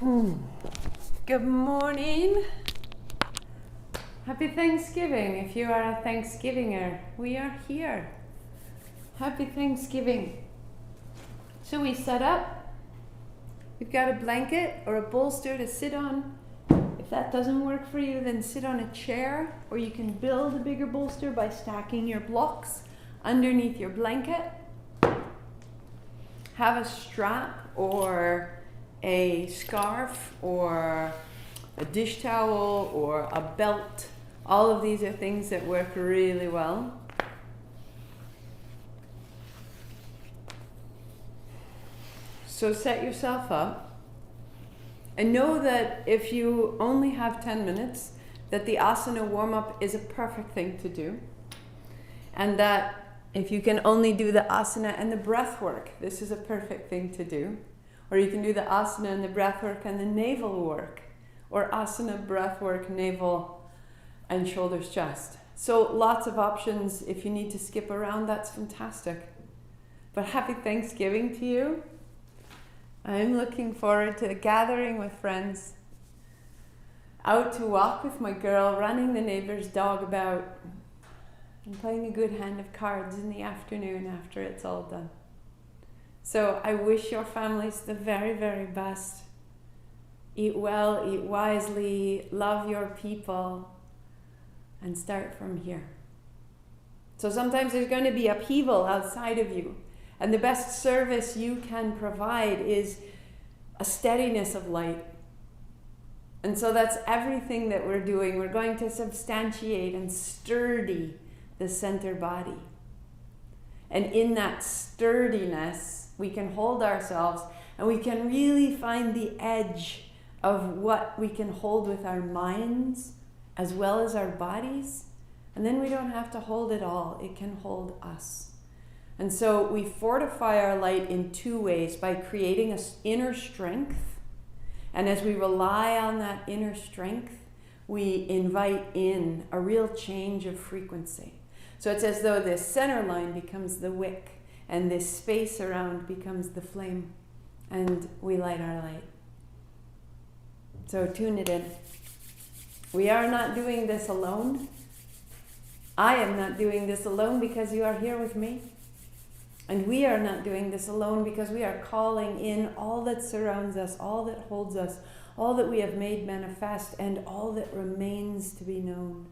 Good morning. Happy Thanksgiving. If you are a Thanksgivinger, we are here. Happy Thanksgiving. So we set up. We've got a blanket or a bolster to sit on. If that doesn't work for you, then sit on a chair, or you can build a bigger bolster by stacking your blocks underneath your blanket. Have a strap or a scarf or a dish towel or a belt. All of these are things that work really well. So set yourself up and know that if you only have 10 minutes, that the asana warm-up is a perfect thing to do. And that if you can only do the asana and the breath work, this is a perfect thing to do. Or you can do the asana and the breath work and the navel work. Or asana, breath work, navel, and shoulders, chest. So lots of options. If you need to skip around, that's fantastic. But happy Thanksgiving to you. I'm looking forward to a gathering with friends. Out to walk with my girl, running the neighbor's dog about, and playing a good hand of cards in the afternoon after it's all done. So I wish your families the very, very best. Eat well, eat wisely, love your people, and start from here. So sometimes there's going to be upheaval outside of you, and the best service you can provide is a steadiness of light. And so that's everything that we're doing. We're going to substantiate and sturdy the center body. And in that sturdiness, we can hold ourselves and we can really find the edge of what we can hold with our minds as well as our bodies. And then we don't have to hold it all. It can hold us. And so we fortify our light in two ways: by creating an inner strength. And as we rely on that inner strength, we invite in a real change of frequency. So it's as though this center line becomes the wick, and this space around becomes the flame, and we light our light. So tune it in. We are not doing this alone. I am not doing this alone because you are here with me. And we are not doing this alone because we are calling in all that surrounds us, all that holds us, all that we have made manifest, and all that remains to be known.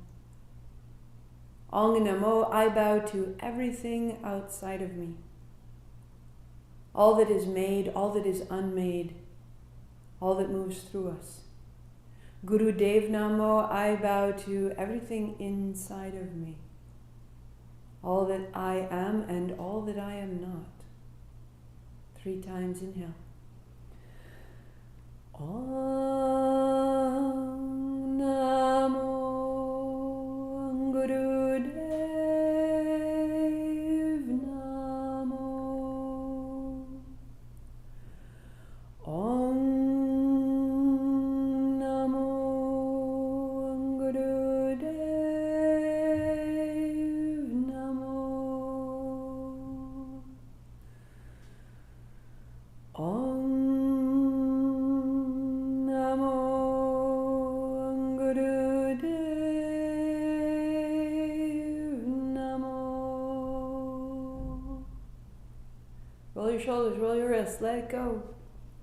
Ong Namo, I bow to everything outside of me. All that is made, all that is unmade, all that moves through us. Guru Dev Namo, I bow to everything inside of me. All that I am and all that I am not. 3 times inhale. Om Namo Guru Dev Namo. Om Namo Guru Dev Namo. Om Namo Guru Dev Namo. Roll your shoulders, roll your wrists, let it go.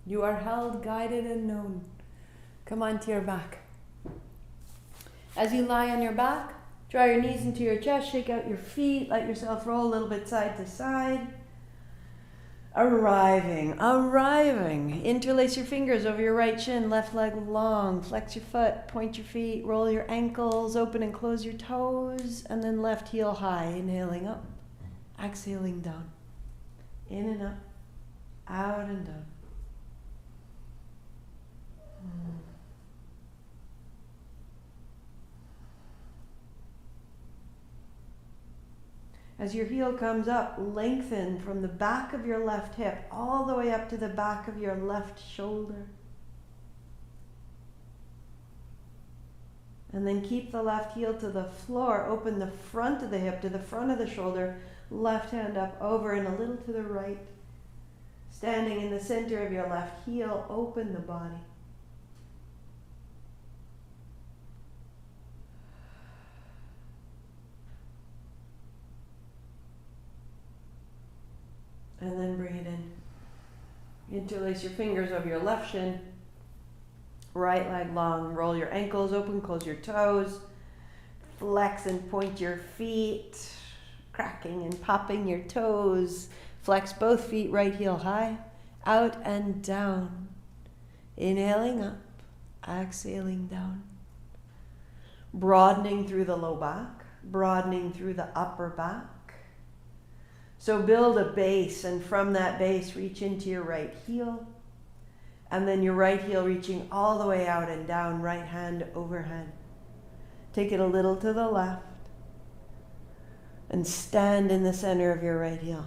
You are held, guided, and known. Come onto your back. As you lie on your back, draw your knees into your chest, shake out your feet, let yourself roll a little bit side to side. Arriving. Interlace your fingers over your right shin, left leg long, flex your foot, point your feet, roll your ankles, open and close your toes, and then left heel high, inhaling up, exhaling down. In and up, out and down. As your heel comes up, lengthen from the back of your left hip all the way up to the back of your left shoulder. And then keep the left heel to the floor. Open the front of the hip to the front of the shoulder. Left hand up over and a little to the right. Standing in the center of your left heel, open the body. And then bring it in. Interlace your fingers over your left shin. Right leg long. Roll your ankles open, close your toes. Flex and point your feet. Cracking and popping your toes. Flex both feet, right heel high. Out and down. Inhaling up. Exhaling down. Broadening through the low back. Broadening through the upper back. So build a base, and from that base, reach into your right heel. And then your right heel reaching all the way out and down, right hand overhead. Take it a little to the left. And stand in the center of your right heel.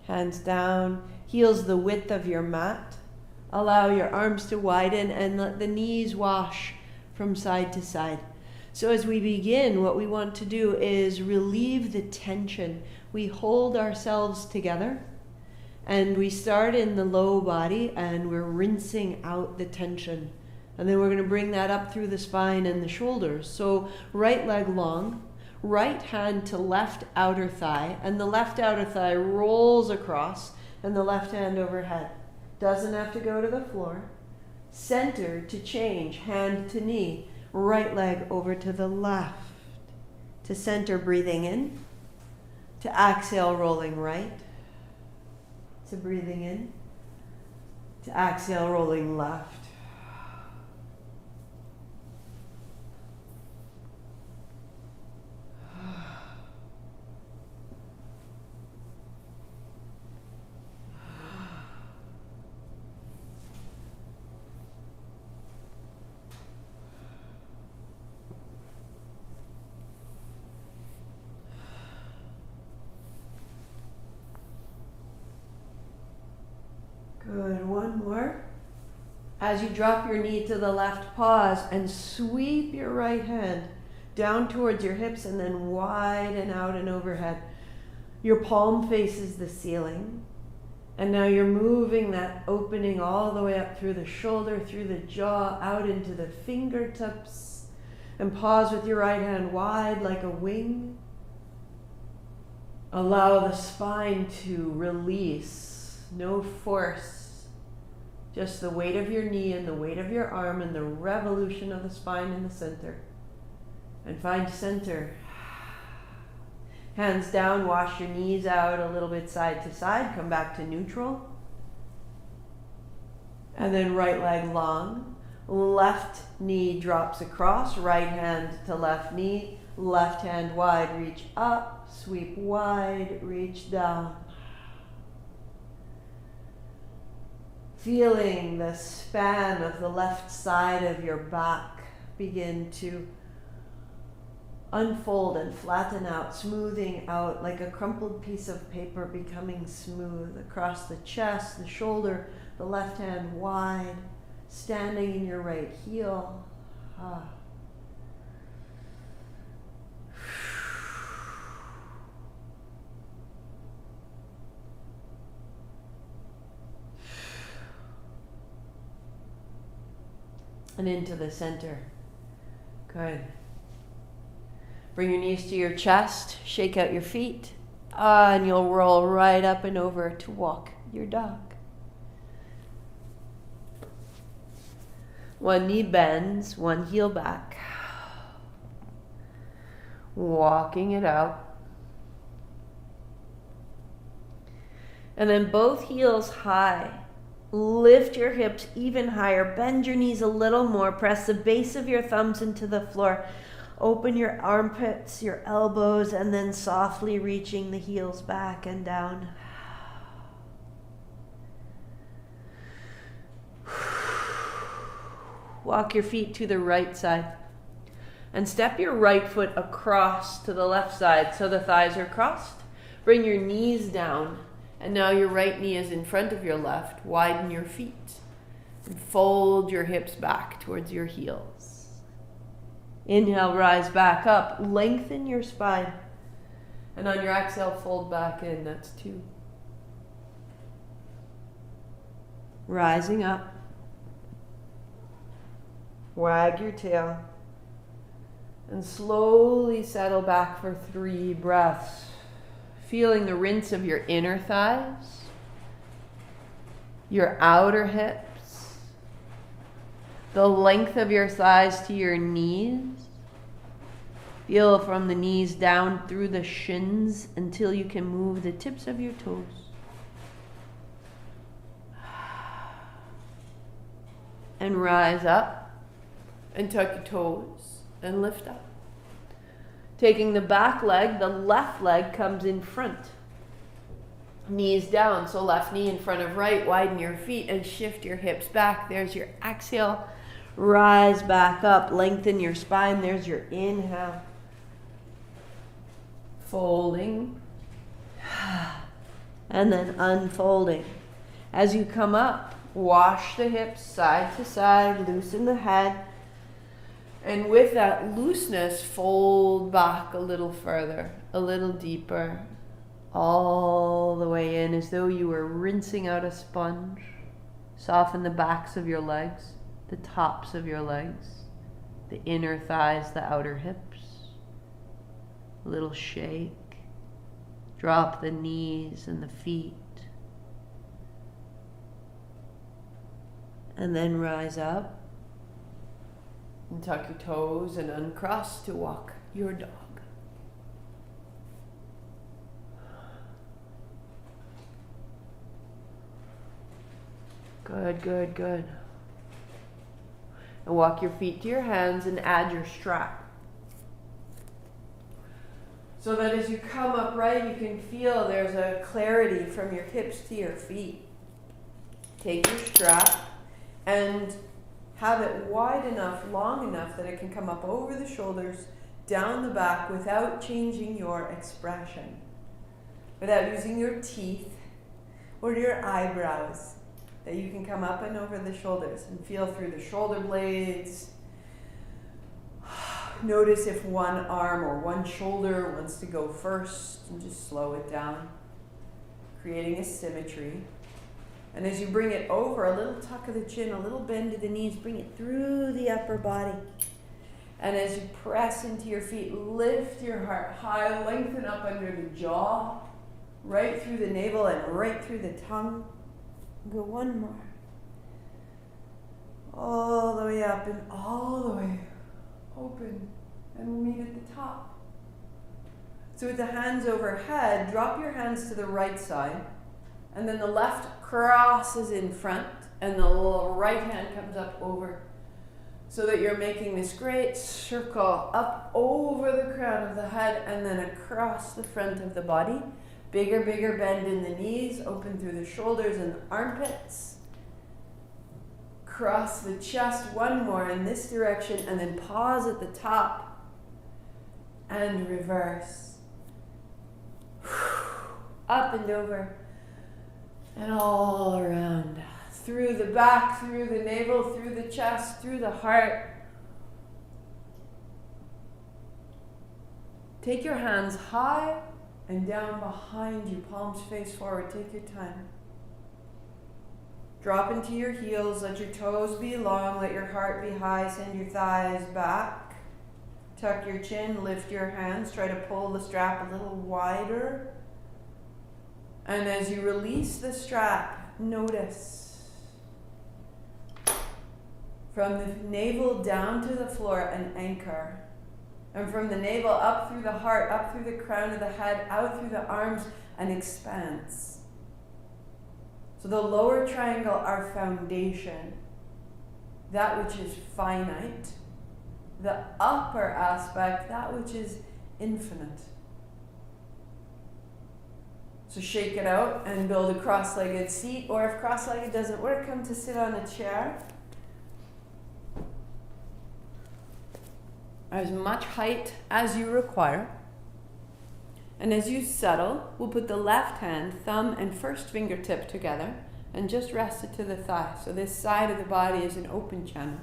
Hands down, heels the width of your mat. Allow your arms to widen and let the knees wash from side to side. So as we begin, what we want to do is relieve the tension. We hold ourselves together and we start in the low body and we're rinsing out the tension. And then we're going to bring that up through the spine and the shoulders. So right leg long, right hand to left outer thigh, and the left outer thigh rolls across and the left hand overhead. Doesn't have to go to the floor. Center to change, hand to knee, right leg over to the left. To center, breathing in. To exhale, rolling right. To breathing in. To exhale, rolling left. Good, one more. As you drop your knee to the left, pause and sweep your right hand down towards your hips and then widen out and overhead. Your palm faces the ceiling. And now you're moving that opening all the way up through the shoulder, through the jaw, out into the fingertips. And pause with your right hand wide like a wing. Allow the spine to release. No force, just the weight of your knee and the weight of your arm and the revolution of the spine in the center. And find center. Hands down, wash your knees out a little bit side to side, come back to neutral. And then right leg long, left knee drops across, right hand to left knee, left hand wide, reach up, sweep wide, reach down. Feeling the span of the left side of your back begin to unfold and flatten out, smoothing out like a crumpled piece of paper, becoming smooth across the chest, the shoulder, the left hand wide, standing in your right heel. And into the center. Good. Bring your knees to your chest, shake out your feet, and you'll roll right up and over to walk your dog. One knee bends, one heel back. Walking it out. And then both heels high. Lift your hips even higher. Bend your knees a little more. Press the base of your thumbs into the floor. Open your armpits, your elbows, and then softly reaching the heels back and down. Walk your feet to the right side. And step your right foot across to the left side so the thighs are crossed. Bring your knees down. And now your right knee is in front of your left. Widen your feet. And fold your hips back towards your heels. Inhale, rise back up. Lengthen your spine. And on your exhale, fold back in. That's 2. Rising up. Wag your tail. And slowly settle back for 3 breaths. Feeling the rinse of your inner thighs, your outer hips, the length of your thighs to your knees. Feel from the knees down through the shins until you can move the tips of your toes. And rise up and tuck your toes and lift up. Taking the back leg, the left leg comes in front. Knees down, so left knee in front of right. Widen your feet and shift your hips back. There's your exhale. Rise back up, lengthen your spine. There's your inhale. Folding. And then unfolding. As you come up, wash the hips side to side, loosen the head. And with that looseness, fold back a little further, a little deeper, all the way in as though you were rinsing out a sponge. Soften the backs of your legs, the tops of your legs, the inner thighs, the outer hips. A little shake. Drop the knees and the feet. And then rise up. And tuck your toes and uncross to walk your dog. Good, good, good. And walk your feet to your hands and add your strap. So that as you come upright, you can feel there's a clarity from your hips to your feet. Take your strap and have it wide enough, long enough that it can come up over the shoulders, down the back without changing your expression, without using your teeth or your eyebrows, that you can come up and over the shoulders and feel through the shoulder blades. Notice if one arm or one shoulder wants to go first and just slow it down, creating a symmetry. And as you bring it over, a little tuck of the chin, a little bend to the knees, bring it through the upper body. And as you press into your feet, lift your heart high, lengthen up under the jaw, right through the navel and right through the tongue. Go one more. All the way up and all the way open. And we'll meet at the top. So with the hands overhead, drop your hands to the right side. And then the left crosses in front and the right hand comes up over. So that you're making this great circle up over the crown of the head and then across the front of the body. Bigger, bigger bend in the knees, open through the shoulders and the armpits. Cross the chest, one more in this direction and then pause at the top and reverse. Up and over. And all around, through the back, through the navel, through the chest, through the heart. Take your hands high and down behind you, palms face forward. Take your time. Drop into your heels, let your toes be long, let your heart be high, send your thighs back. Tuck your chin, lift your hands, try to pull the strap a little wider. And as you release the strap, notice from the navel down to the floor an anchor. And from the navel up through the heart, up through the crown of the head, out through the arms, an expanse. So the lower triangle, our foundation, that which is finite. The upper aspect, that which is infinite. So shake it out and build a cross-legged seat, or if cross-legged doesn't work, come to sit on a chair. As much height as you require. And as you settle, we'll put the left hand, thumb, and first fingertip together and just rest it to the thigh. So this side of the body is an open channel.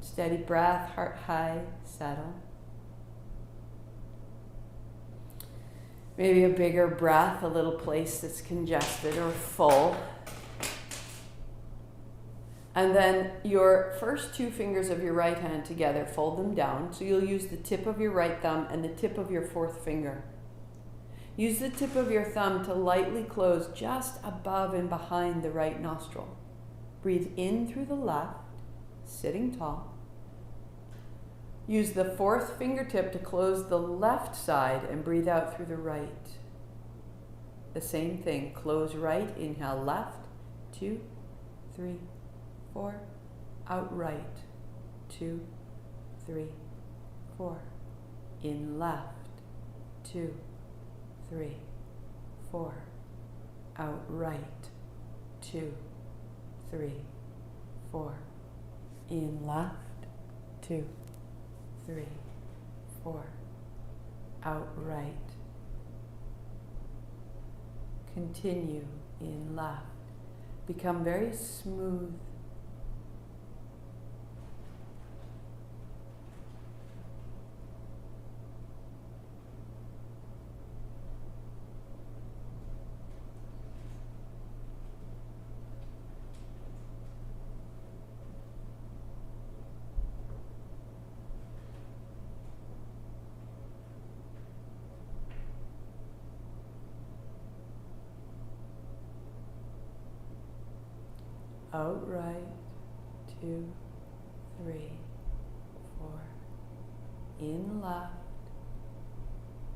Steady breath, heart high, settle. Maybe a bigger breath, a little place that's congested or full. And then your first two fingers of your right hand together, fold them down. So you'll use the tip of your right thumb and the tip of your fourth finger. Use the tip of your thumb to lightly close just above and behind the right nostril. Breathe in through the left, sitting tall. Use the fourth fingertip to close the left side and breathe out through the right. The same thing. Close right, inhale left, 2, 3, 4. Out right, 2, 3, 4. In left, 2, 3, 4. Out right, 2, 3, 4. In left, 2, 3, 4. Out right. Continue in left. Become very smooth. Out right, 2, 3, 4. In left.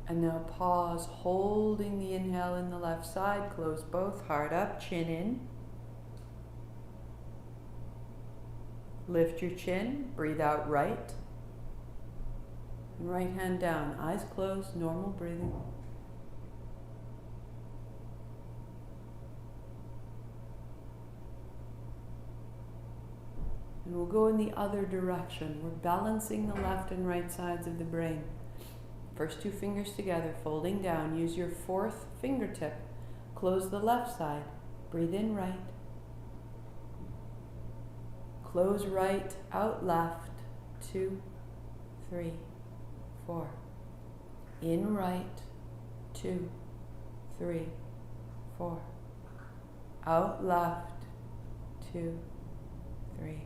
And now pause, holding the inhale in the left side. Close both, heart up, chin in. Lift your chin, breathe out right. And right hand down, eyes closed, normal breathing. And we'll go in the other direction. We're balancing the left and right sides of the brain. First two fingers together, folding down. Use your fourth fingertip. Close the left side. Breathe in right. Close right, out left. 2, 3, 4. In right. 2, 3, 4. Out left. 2, 3,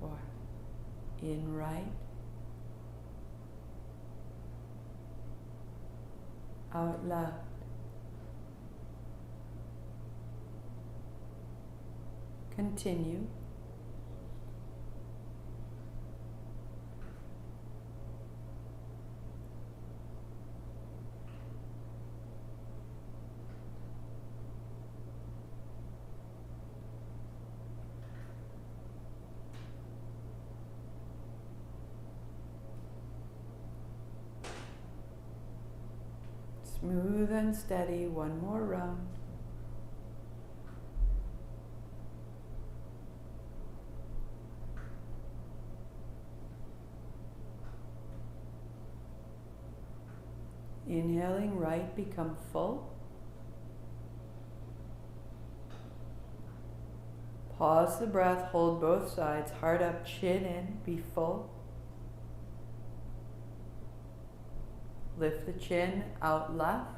4. In right. Out left. Continue. Smooth and steady, one more round. Inhaling right, become full. Pause the breath, hold both sides, heart up, chin in, be full. Lift the chin, out left.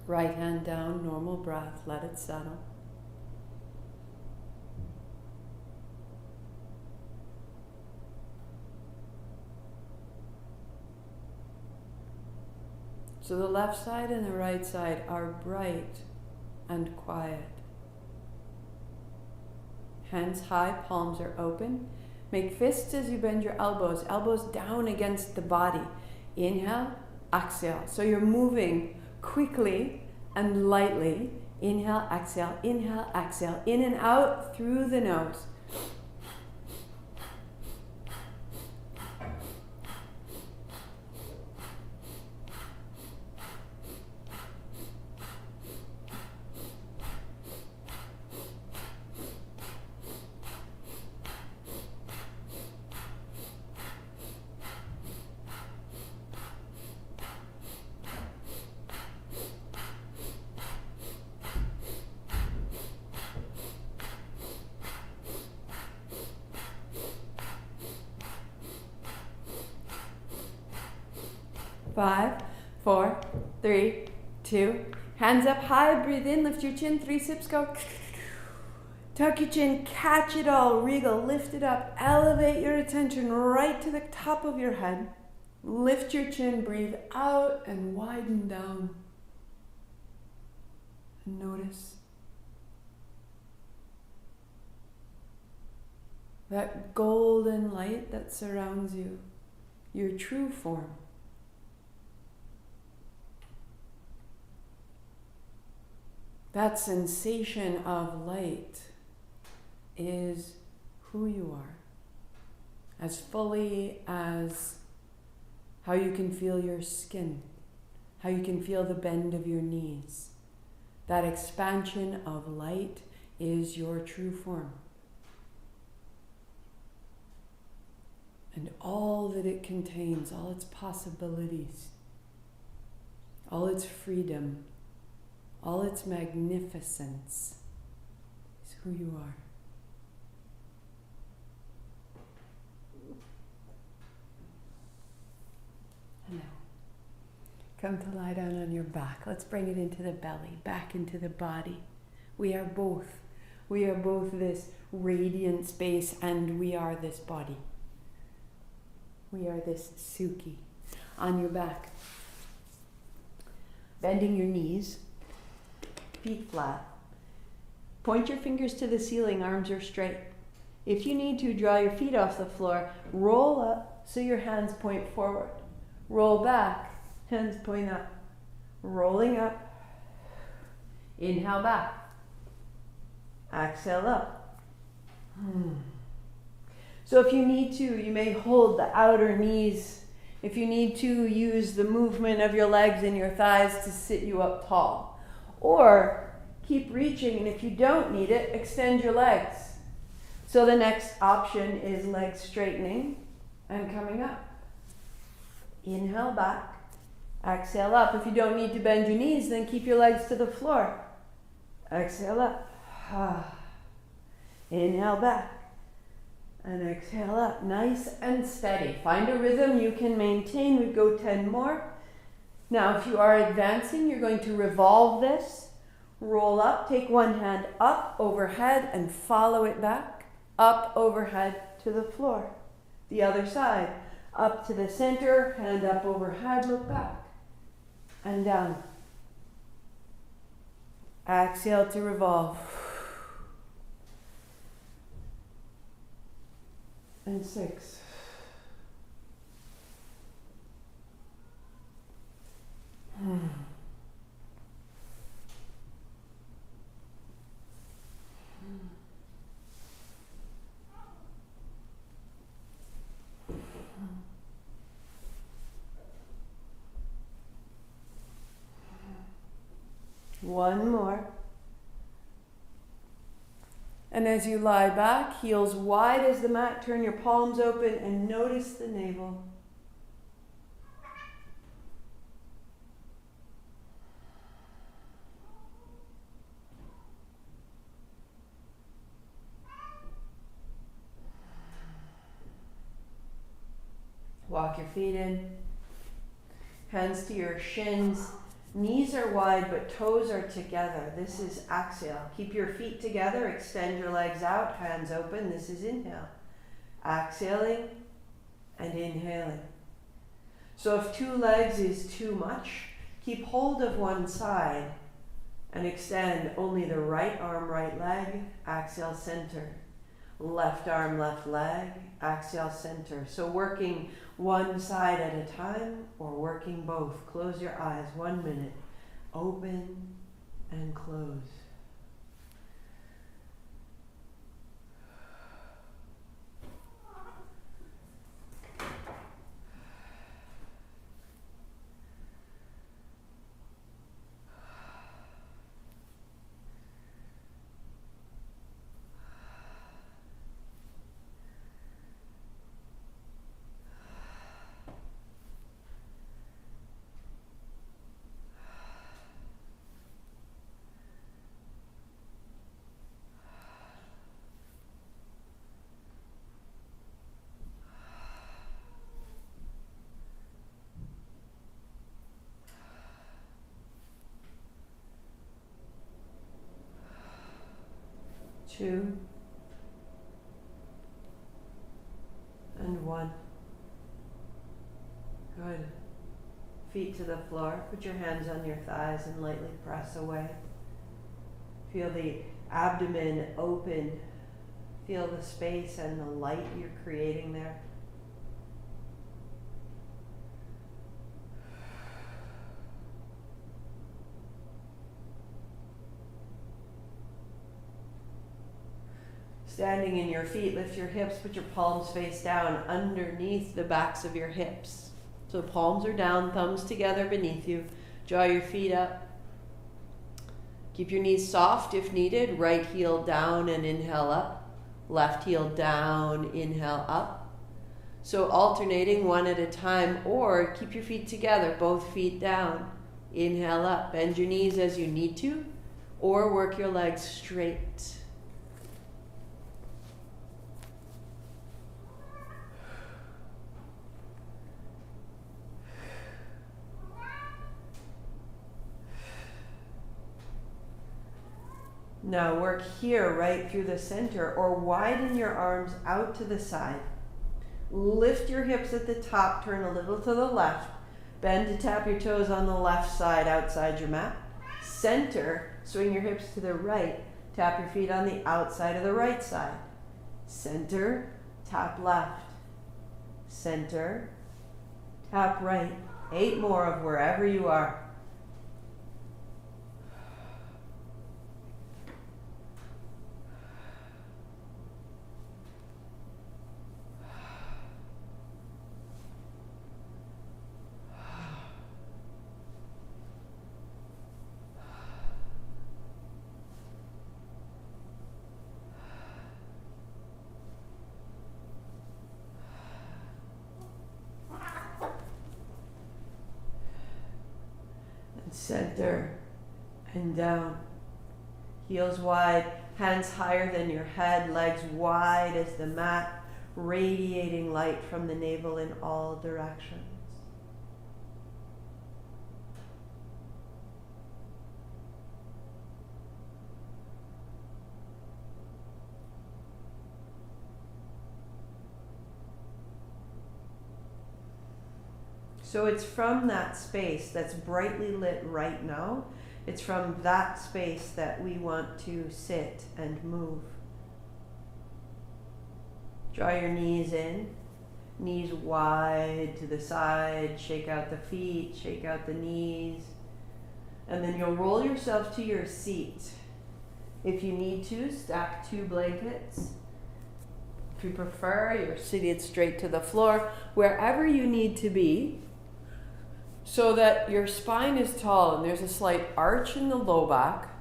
Right hand down, normal breath, let it settle. So the left side and the right side are bright and quiet. Hands high, palms are open. Make fists as you bend your elbows, elbows down against the body. Inhale, exhale. So you're moving quickly and lightly. Inhale, exhale, in and out through the nose. Five, 4, 3, 2. Hands up high, breathe in, lift your chin, 3 sips, go. Tuck your chin, catch it all, wriggle, lift it up, elevate your attention right to the top of your head. Lift your chin, breathe out and widen down. And notice that golden light that surrounds you, your true form. That sensation of light is who you are, as fully as how you can feel your skin, how you can feel the bend of your knees. That expansion of light is your true form. And all that it contains, all its possibilities, all its freedom, all its magnificence is who you are. And now, come to lie down on your back. Let's bring it into the belly, back into the body. We are both. We are both this radiant space, and we are this body. We are this Suki. On your back, bending your knees, feet flat. Point your fingers to the ceiling, arms are straight. If you need to, draw your feet off the floor. Roll up so your hands point forward. Roll back, hands point up. Rolling up. Inhale back. Exhale up. So if you need to, you may hold the outer knees. If you need to, use the movement of your legs and your thighs to sit you up tall. Or keep reaching, and if you don't need it, extend your legs. So the next option is legs straightening and coming up. Inhale back, exhale up. If you don't need to bend your knees, then keep your legs to the floor. Exhale up. Inhale back. And exhale up, nice and steady. Find a rhythm you can maintain. We go 10 more. Now, if you are advancing, you're going to revolve this. Roll up, take one hand up, overhead, and follow it back. Up, overhead, to the floor. The other side, up to the center, hand up, overhead, look back. And down. Exhale to revolve. And 6. One more. And as you lie back, heels wide as the mat, turn your palms open and notice the navel. Walk your feet in. Hands to your shins. Knees are wide, but toes are together. This is exhale. Keep your feet together. Extend your legs out. Hands open. This is inhale. Exhaling and inhaling. So if 2 legs is too much, keep hold of one side and extend only the right arm, right leg. Exhale, center. Left arm, left leg. Exhale, center. So working one side at a time or working both. Close your eyes. 1 minute. Open and close. 2, and 1. Good. Feet to the floor. Put your hands on your thighs and lightly press away. Feel the abdomen open. Feel the space and the light you're creating there. Standing in your feet, lift your hips, put your palms face down underneath the backs of your hips. So palms are down, thumbs together beneath you. Draw your feet up. Keep your knees soft if needed. Right heel down and inhale up. Left heel down, inhale up. So alternating one at a time, or keep your feet together, both feet down. Inhale up. Bend your knees as you need to, or work your legs straight. Now work here right through the center, or widen your arms out to the side. Lift your hips at the top, turn a little to the left. Bend to tap your toes on the left side outside your mat. Center, swing your hips to the right. Tap your feet on the outside of the right side. Center, tap left. Center, tap right. 8 more of wherever you are. Center and down. Heels wide, hands higher than your head, legs wide as the mat, radiating light from the navel in all directions. So it's from that space that's brightly lit right now, it's from that space that we want to sit and move. Draw your knees in, knees wide to the side, shake out the feet, shake out the knees, and then you'll roll yourself to your seat. If you need to, stack 2 blankets. If you prefer, you're seated straight to the floor, wherever you need to be, so that your spine is tall and there's a slight arch in the low back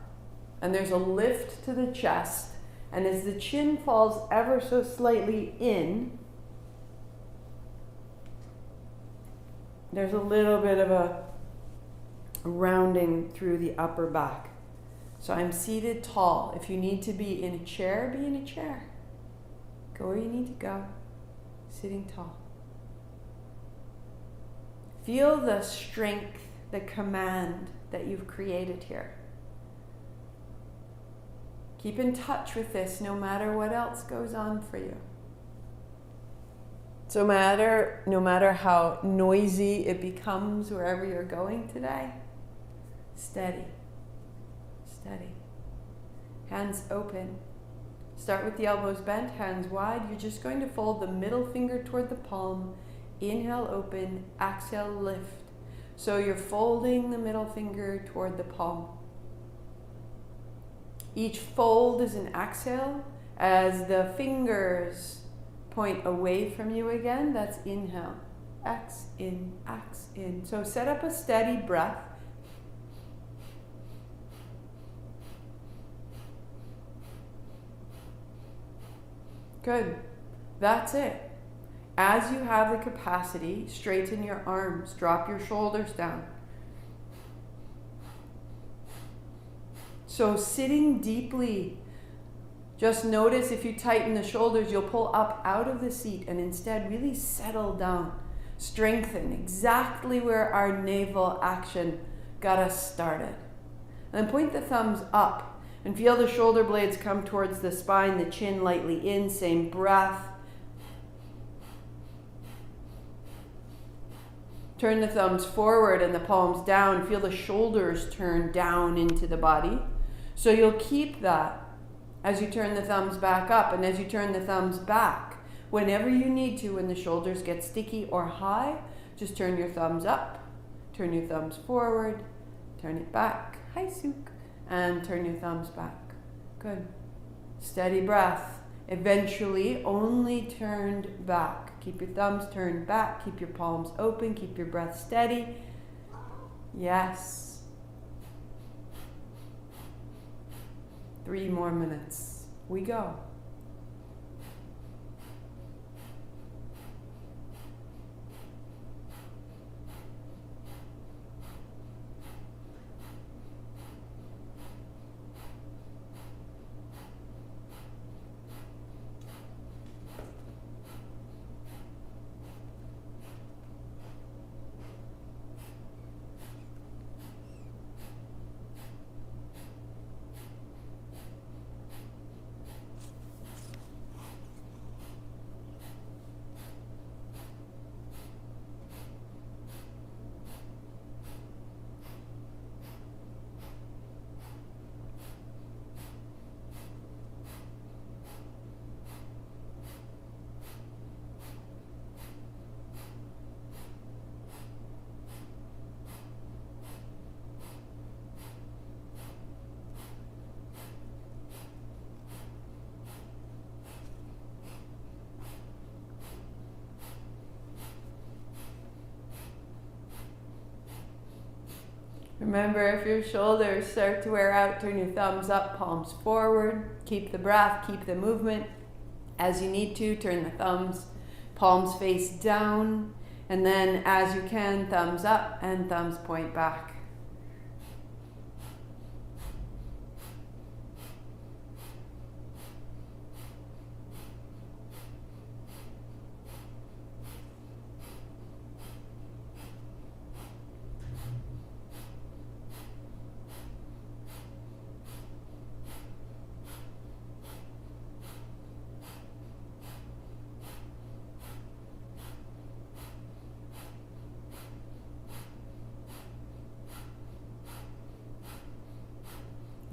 and there's a lift to the chest, and as the chin falls ever so slightly in, there's a little bit of a rounding through the upper back. So I'm seated tall. If you need to be in a chair, be in a chair. Go where you need to go, sitting tall. Feel the strength, the command that you've created here. Keep in touch with this no matter what else goes on for you. So no matter how noisy it becomes wherever you're going today, steady, steady. Hands open. Start with the elbows bent, hands wide. You're just going to fold the middle finger toward the palm. Inhale, open, exhale, lift. So you're folding the middle finger toward the palm. Each fold is an exhale. As the fingers point away from you again, that's inhale. X in, X in. So set up a steady breath. Good. That's it. As you have the capacity, straighten your arms, drop your shoulders down. So sitting deeply, just notice if you tighten the shoulders, you'll pull up out of the seat and instead really settle down. Strengthen exactly where our navel action got us started. And then point the thumbs up. And feel the shoulder blades come towards the spine, the chin lightly in, same breath. Turn the thumbs forward and the palms down. Feel the shoulders turn down into the body. So you'll keep that as you turn the thumbs back up and as you turn the thumbs back. Whenever you need to, when the shoulders get sticky or high, just turn your thumbs up, turn your thumbs forward, turn it back. Hi, Sook. And turn your thumbs back. Good. Steady breath. Eventually, only turned back. Keep your thumbs turned back. Keep your palms open. Keep your breath steady. Yes. 3 more minutes. We go. Remember, if your shoulders start to wear out, turn your thumbs up, palms forward. Keep the breath, keep the movement. As you need to, turn the thumbs, palms face down. And then as you can, thumbs up and thumbs point back.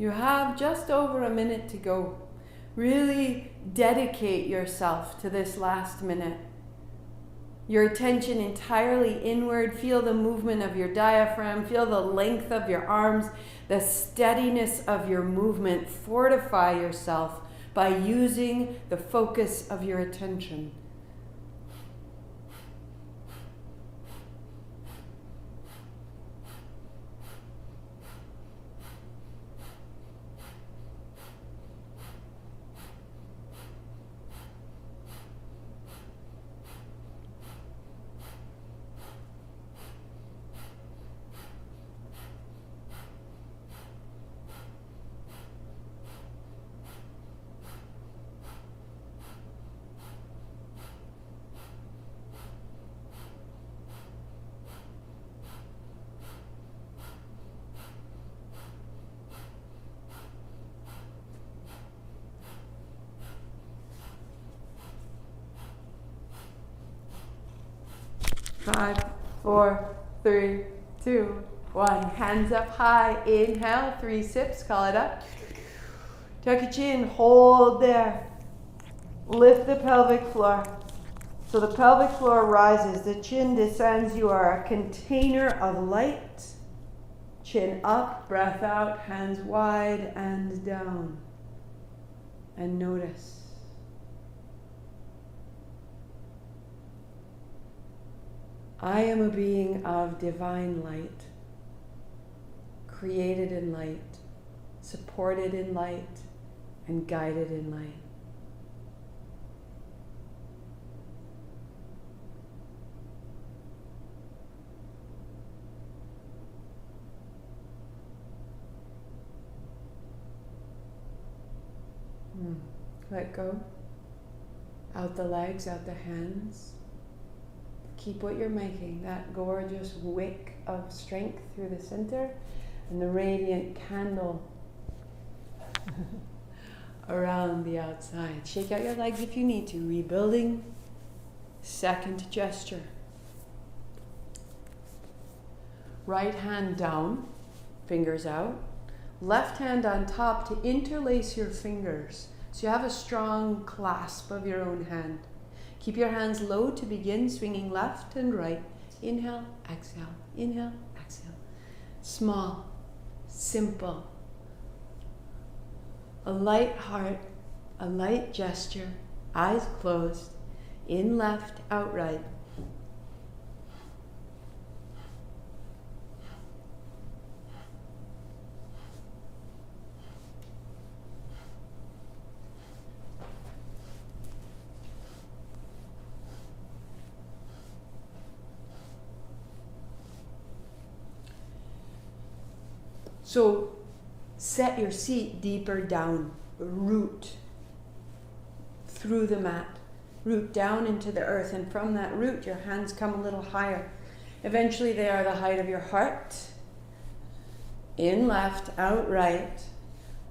You have just over a minute to go. Really dedicate yourself to this last minute. Your attention entirely inward. Feel the movement of your diaphragm. Feel the length of your arms, the steadiness of your movement. Fortify yourself by using the focus of your attention. Five, 4, 3, 2, 1. Hands up high. Inhale, 3 sips. Call it up. Tuck your chin. Hold there. Lift the pelvic floor. So the pelvic floor rises. The chin descends. You are a container of light. Chin up. Breath out. Hands wide and down. And notice. I am a being of divine light, created in light, supported in light, and guided in light. Let go. Out the legs, out the hands. Keep what you're making, that gorgeous wick of strength through the center and the radiant candle around the outside. Shake out your legs if you need to. Rebuilding. Second gesture. Right hand down, fingers out. Left hand on top to interlace your fingers. So you have a strong clasp of your own hand. Keep your hands low to begin, swinging left and right. Inhale, exhale, inhale, exhale. Small, simple. A light heart, a light gesture, eyes closed, in left, out right. So set your seat deeper down, root through the mat, root down into the earth, and from that root your hands come a little higher. Eventually they are the height of your heart. In left, out right,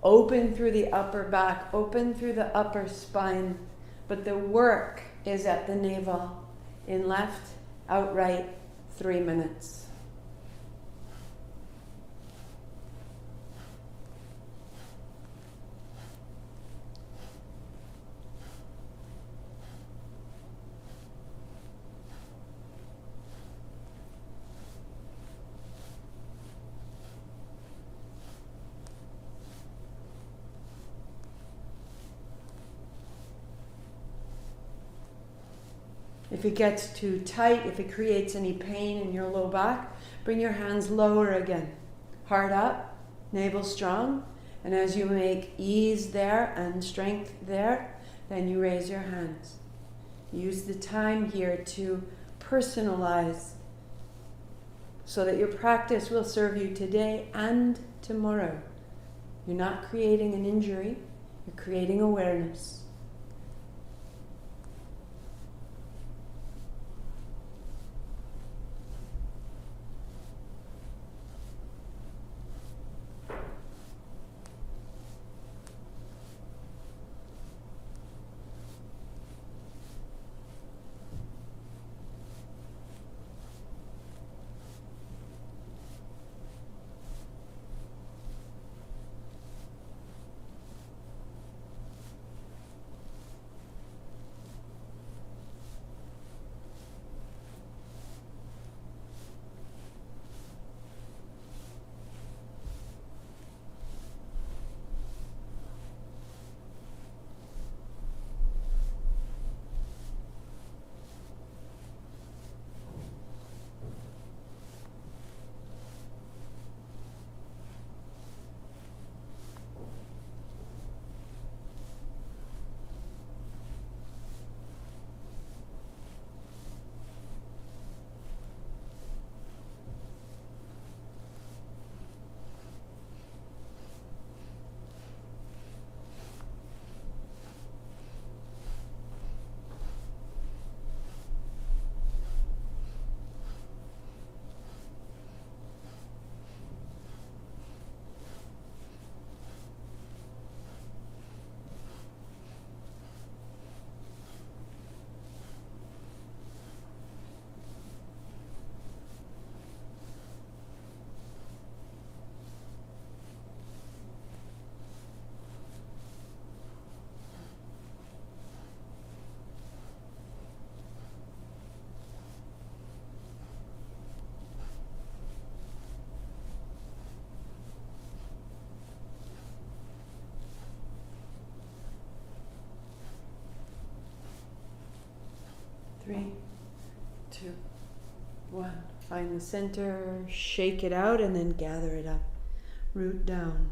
open through the upper back, open through the upper spine, but the work is at the navel. In left, out right, 3 minutes. If it gets too tight, if it creates any pain in your low back, bring your hands lower again. Heart up, navel strong, and as you make ease there and strength there, then you raise your hands. Use the time here to personalize so that your practice will serve you today and tomorrow. You're not creating an injury, you're creating awareness. Three, two, one. Find the center, shake it out, and then gather it up. Root down,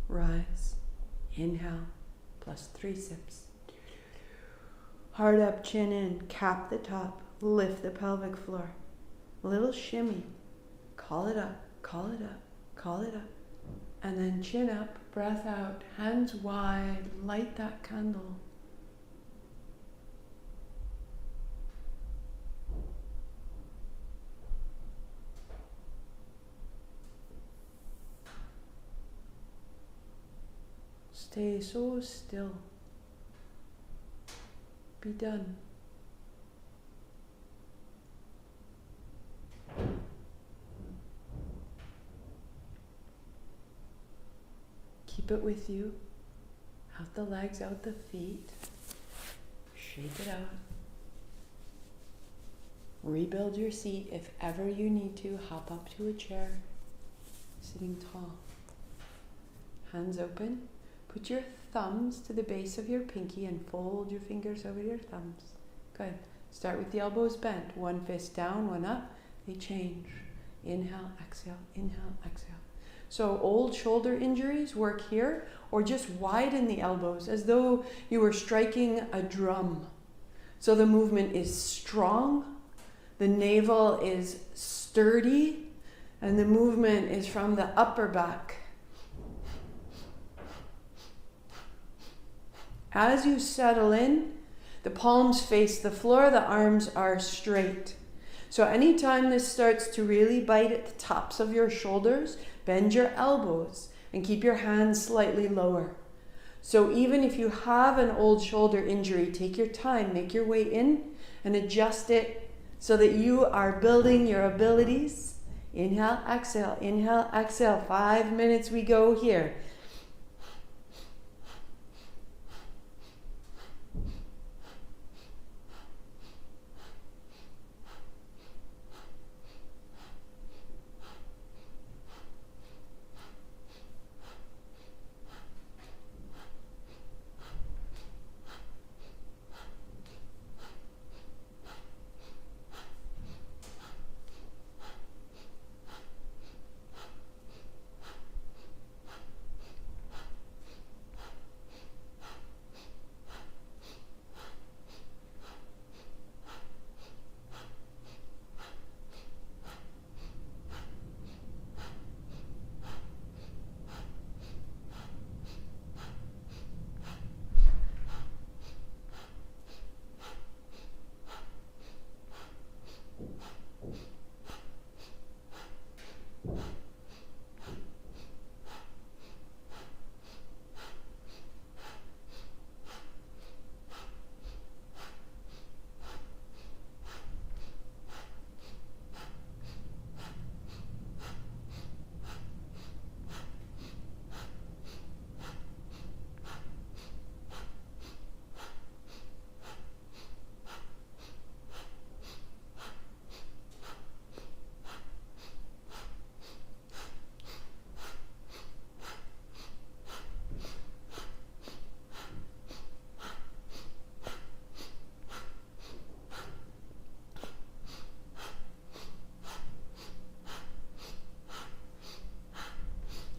rise, inhale, plus 3 sips. Heart up, chin in, cap the top, lift the pelvic floor. A little shimmy. Call it up, call it up, call it up. And then chin up, breath out, hands wide, light that candle. Stay so still. Be done. Keep it with you. Out the legs, out the feet. Shake it out. Rebuild your seat if ever you need to. Hop up to a chair. Sitting tall. Hands open. Put your thumbs to the base of your pinky and fold your fingers over your thumbs. Good. Start with the elbows bent. One fist down, one up. They change. Inhale, exhale, inhale, exhale. So old shoulder injuries work here, or just widen the elbows as though you were striking a drum. So the movement is strong, the navel is sturdy, and the movement is from the upper back. As you settle in, the palms face the floor, the arms are straight. So anytime this starts to really bite at the tops of your shoulders, bend your elbows and keep your hands slightly lower. So even if you have an old shoulder injury, take your time, make your way in and adjust it so that you are building your abilities. Inhale, exhale. 5 minutes we go here.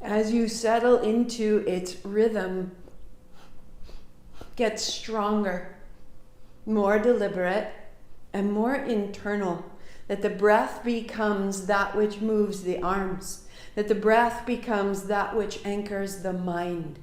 As you settle into its rhythm, get stronger, more deliberate, and more internal. That the breath becomes that which moves the arms. That the breath becomes that which anchors the mind.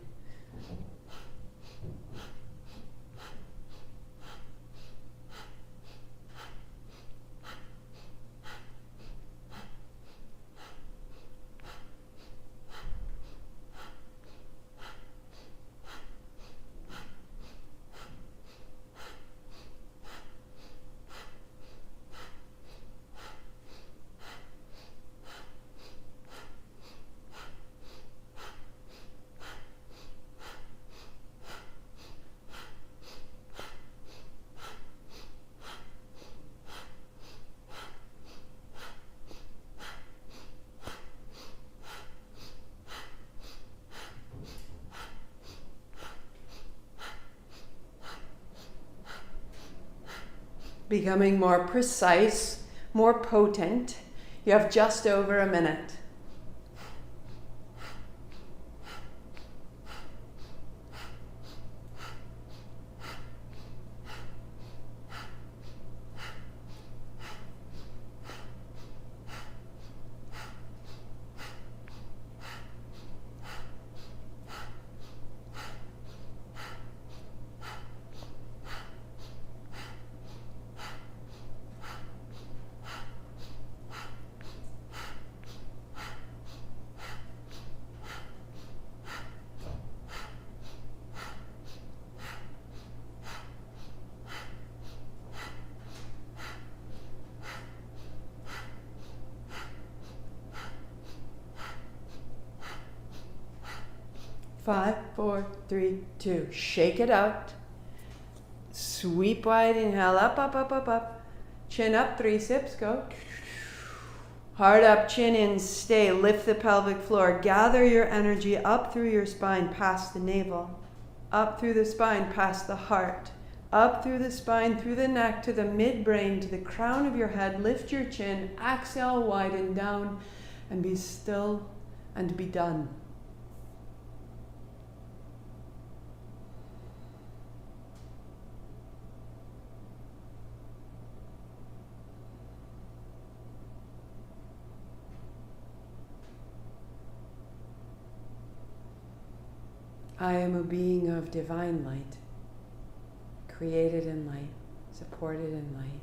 Becoming more precise, more potent. You have just over a minute. 5, 4, 3, 2. Shake it out. Sweep wide, inhale, up, up, up, up, up. Chin up, 3 sips, go. Heart up, chin in, stay. Lift the pelvic floor. Gather your energy up through your spine, past the navel. Up through the spine, past the heart. Up through the spine, through the neck, to the midbrain, to the crown of your head. Lift your chin, exhale, widen down, and be still and be done. I am a being of divine light, created in light, supported in light,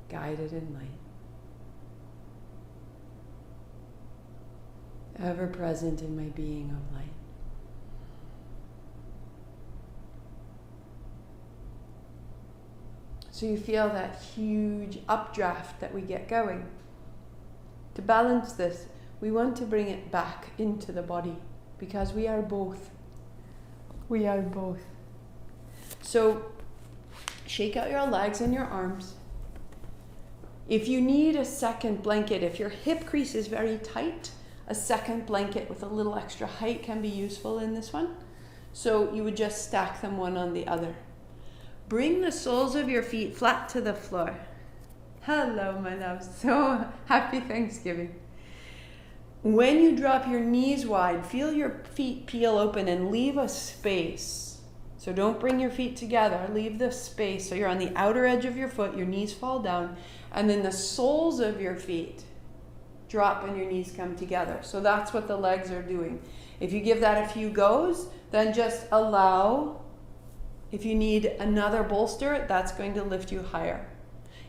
guided in light, ever present in my being of light. So you feel that huge updraft that we get going. To balance this, we want to bring it back into the body because we are both. We are both. So shake out your legs and your arms. If you need a second blanket, if your hip crease is very tight, a second blanket with a little extra height can be useful in this one. So you would just stack them one on the other. Bring the soles of your feet flat to the floor. Hello, my love. So happy Thanksgiving. When you drop your knees wide, feel your feet peel open and leave a space. So don't bring your feet together, leave the space. So you're on the outer edge of your foot, your knees fall down, and then the soles of your feet drop and your knees come together. So that's what the legs are doing. If you give that a few goes, then just allow, if you need another bolster, that's going to lift you higher.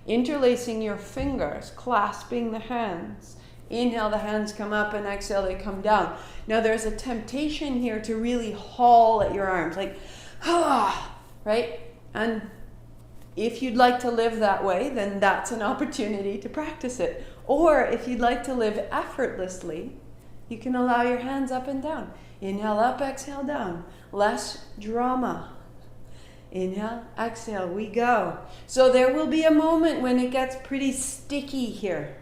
Interlacing your fingers, clasping the hands. Inhale, the hands come up, and exhale, they come down. Now there's a temptation here to really haul at your arms, like, right? And if you'd like to live that way, then that's an opportunity to practice it. Or if you'd like to live effortlessly, you can allow your hands up and down. Inhale up, exhale down. Less drama. Inhale, exhale, we go. So there will be a moment when it gets pretty sticky here.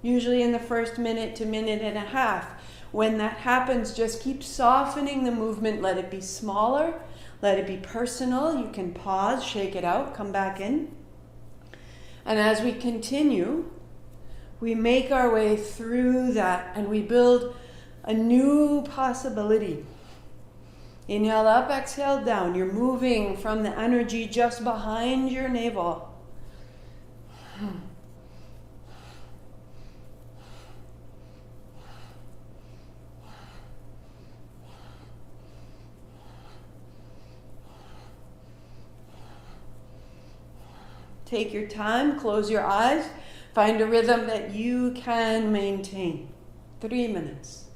Usually in the first minute to minute and a half. When that happens, just keep softening the movement. Let it be smaller. Let it be personal. You can pause, shake it out, come back in. And as we continue, we make our way through that and we build a new possibility. Inhale up, exhale down. You're moving from the energy just behind your navel. Take your time, close your eyes, find a rhythm that you can maintain. 3 minutes.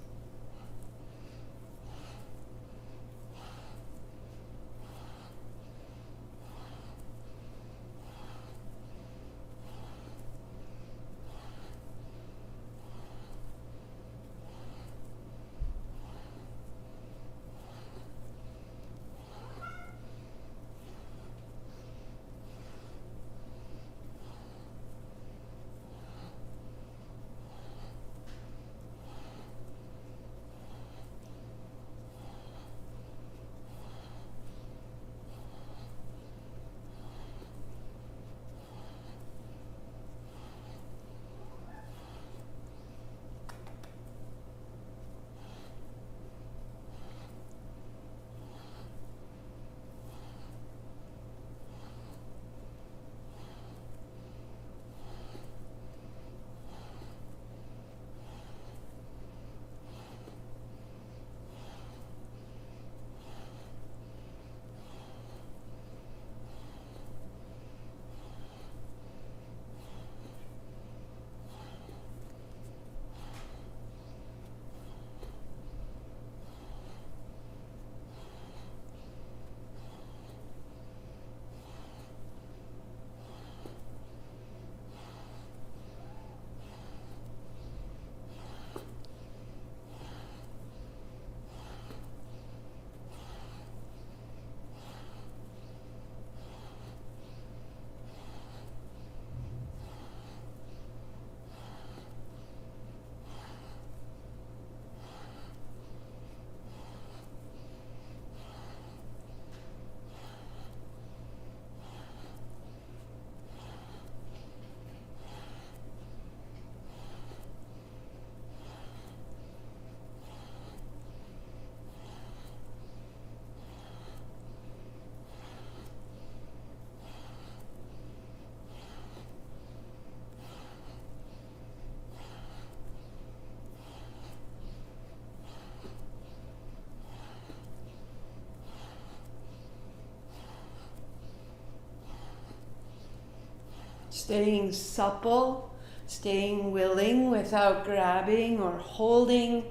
Staying supple, staying willing without grabbing or holding.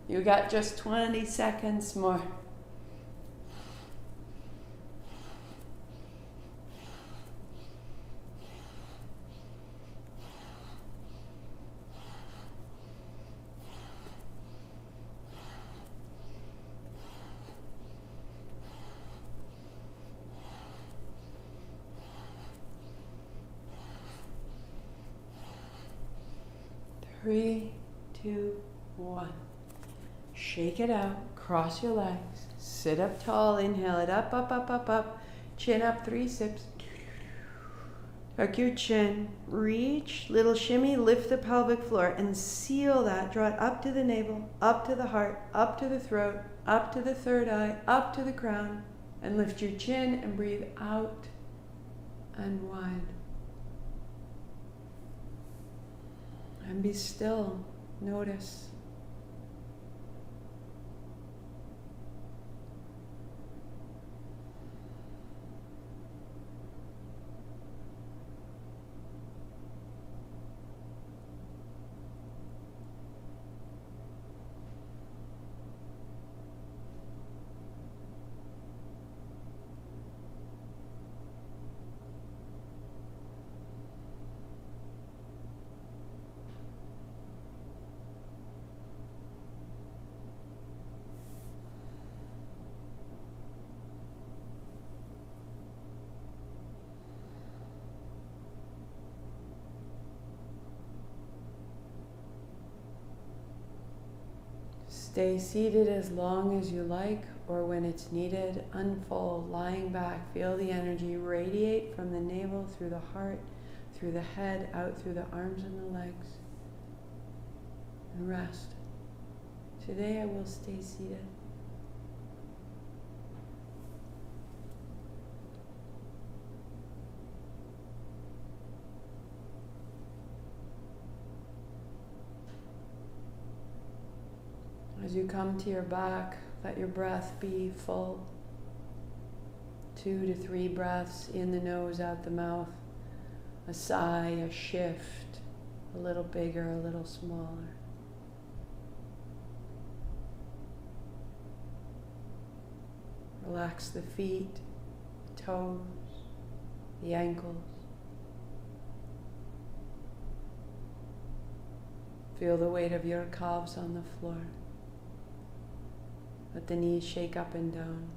You got just 20 seconds more. Three, two, one. Shake it out. Cross your legs. Sit up tall. Inhale it up, up, up, up, up. Chin up, 3 sips. Tuck your chin. Reach. Little shimmy. Lift the pelvic floor and seal that. Draw it up to the navel, up to the heart, up to the throat, up to the third eye, up to the crown. And lift your chin and breathe out and wide. And be still. Notice. Stay seated as long as you like, or when it's needed, unfold, lying back. Feel the energy radiate from the navel through the heart, through the head, out through the arms and the legs. And rest. Today I will stay seated. As you come to your back, let your breath be full. 2 to 3 breaths in the nose, out the mouth. A sigh, a shift, a little bigger, a little smaller. Relax the feet, toes, the ankles. Feel the weight of your calves on the floor. Let the knees shake up and down.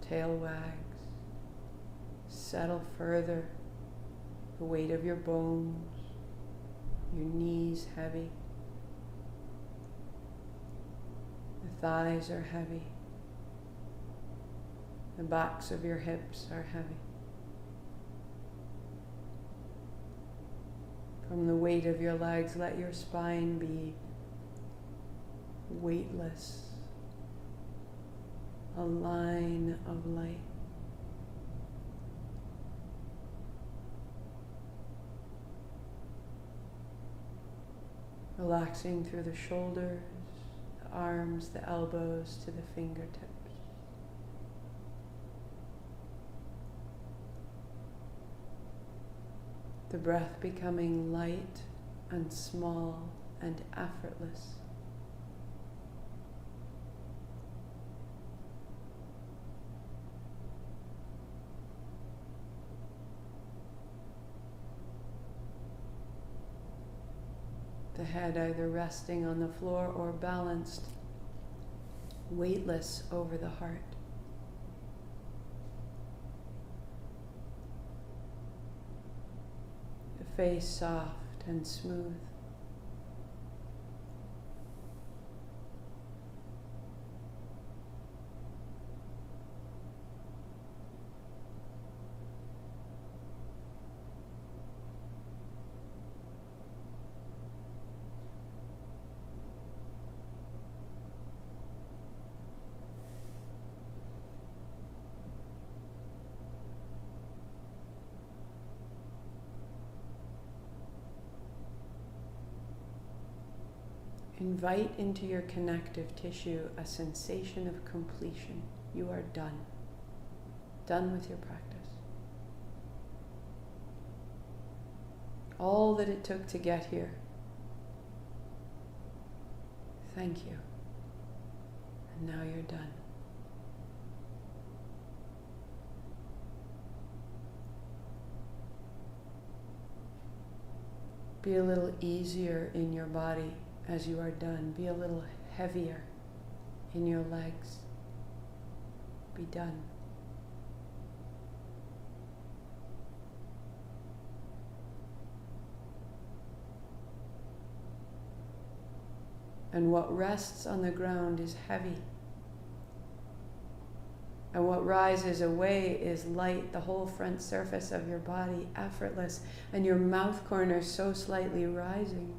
Tail wags. Settle further. The weight of your bones. Your knees heavy. The thighs are heavy. The backs of your hips are heavy. From the weight of your legs, let your spine be weightless, a line of light. Relaxing through the shoulders, the arms, the elbows to the fingertips. The breath becoming light and small and effortless. The head either resting on the floor or balanced, weightless over the heart. The face soft and smooth. Invite into your connective tissue a sensation of completion. You are done. Done with your practice. all that it took to get here. Thank you. And now you're done. Be a little easier in your body as you are done. Be a little heavier in your legs. Be done. And what rests on the ground is heavy. And what rises away is light, the whole front surface of your body, effortless, and your mouth corners so slightly rising.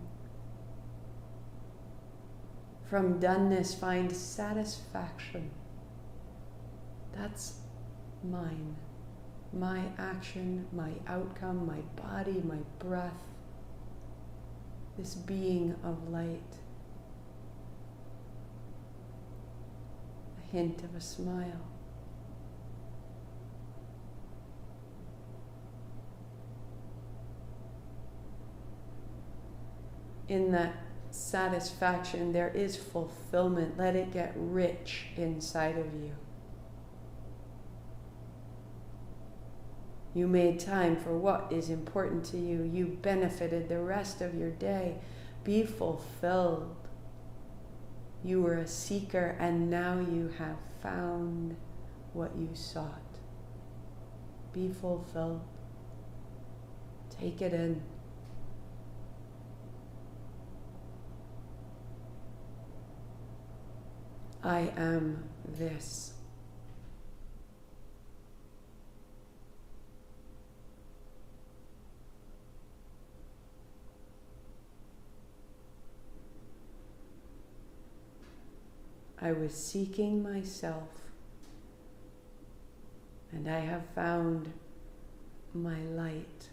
From doneness, find satisfaction. That's mine. My action, my outcome, my body, my breath. This being of light. A hint of a smile. In that satisfaction, there is fulfillment. Let it get rich inside of you. You made time for what is important to you. You benefited the rest of your day. Be fulfilled. You were a seeker, and now you have found what you sought. Be fulfilled. Take it in. I am this. I was seeking myself, and I have found my light.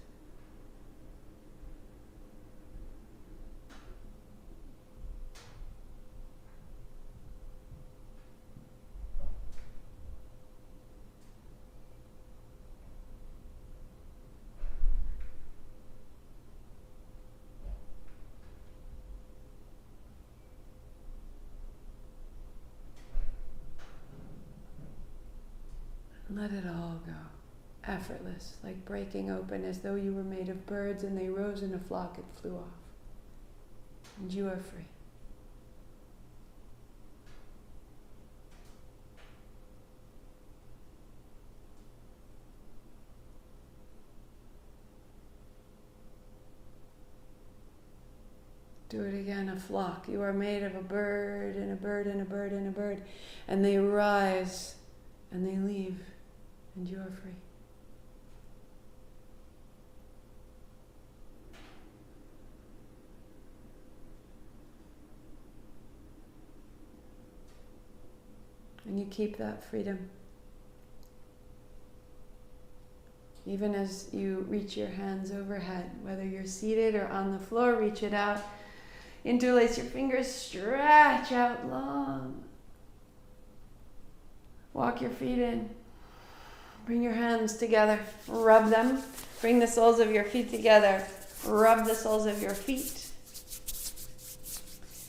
Let it all go, effortless, like breaking open, as though you were made of birds and they rose in a flock and flew off. And you are free. Do it again, a flock. You are made of a bird and a bird and a bird and a bird, and they rise and they leave. And you are free. And you keep that freedom. Even as you reach your hands overhead, whether you're seated or on the floor, reach it out. Interlace your fingers, stretch out long. Walk your feet in. Bring your hands together, rub them. Bring the soles of your feet together, rub the soles of your feet.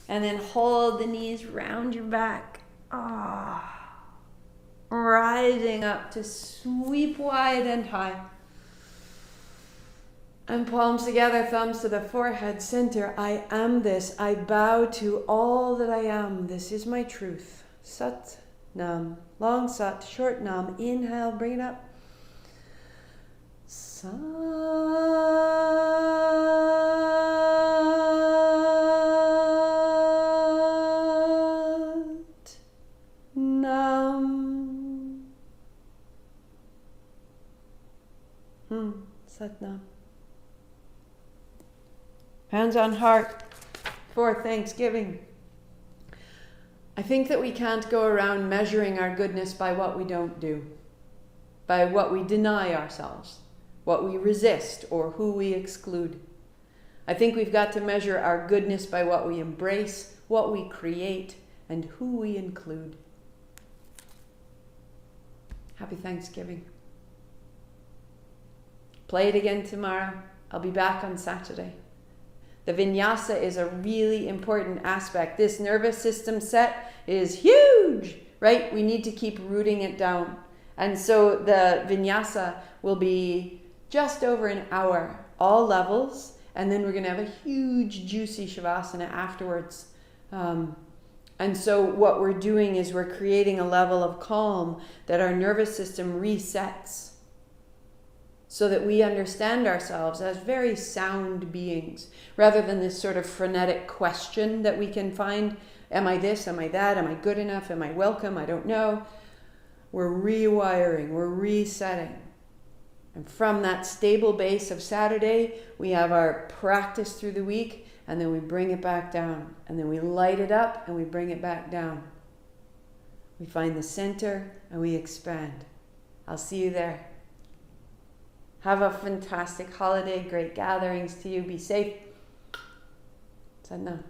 And then hold the knees round your back. Rising up to sweep wide and high. And palms together, thumbs to the forehead, center. I am this. I bow to all that I am. This is my truth. Sat Nam. Long sat, short nam. Inhale, bring it up. Sat Nam. Sat Nam. Hands on heart for Thanksgiving. I think that we can't go around measuring our goodness by what we don't do, by what we deny ourselves, what we resist, or who we exclude. I think we've got to measure our goodness by what we embrace, what we create, and who we include. Happy Thanksgiving. Play it again tomorrow. I'll be back on Saturday. The vinyasa is a really important aspect. This nervous system set is huge, right? We need to keep rooting it down. And so the vinyasa will be just over an hour, all levels, and then we're going to have a huge, juicy shavasana afterwards. And so what we're doing is we're creating a level of calm that our nervous system resets, so that we understand ourselves as very sound beings, rather than this sort of frenetic question that we can find. Am I this? Am I that? Am I good enough? Am I welcome? I don't know. We're rewiring, we're resetting. And from that stable base of Saturday, we have our practice through the week, and then we bring it back down. And then we light it up and we bring it back down. We find the center and we expand. I'll see you there. Have a fantastic holiday, great gatherings to you. Be safe. Sadhana.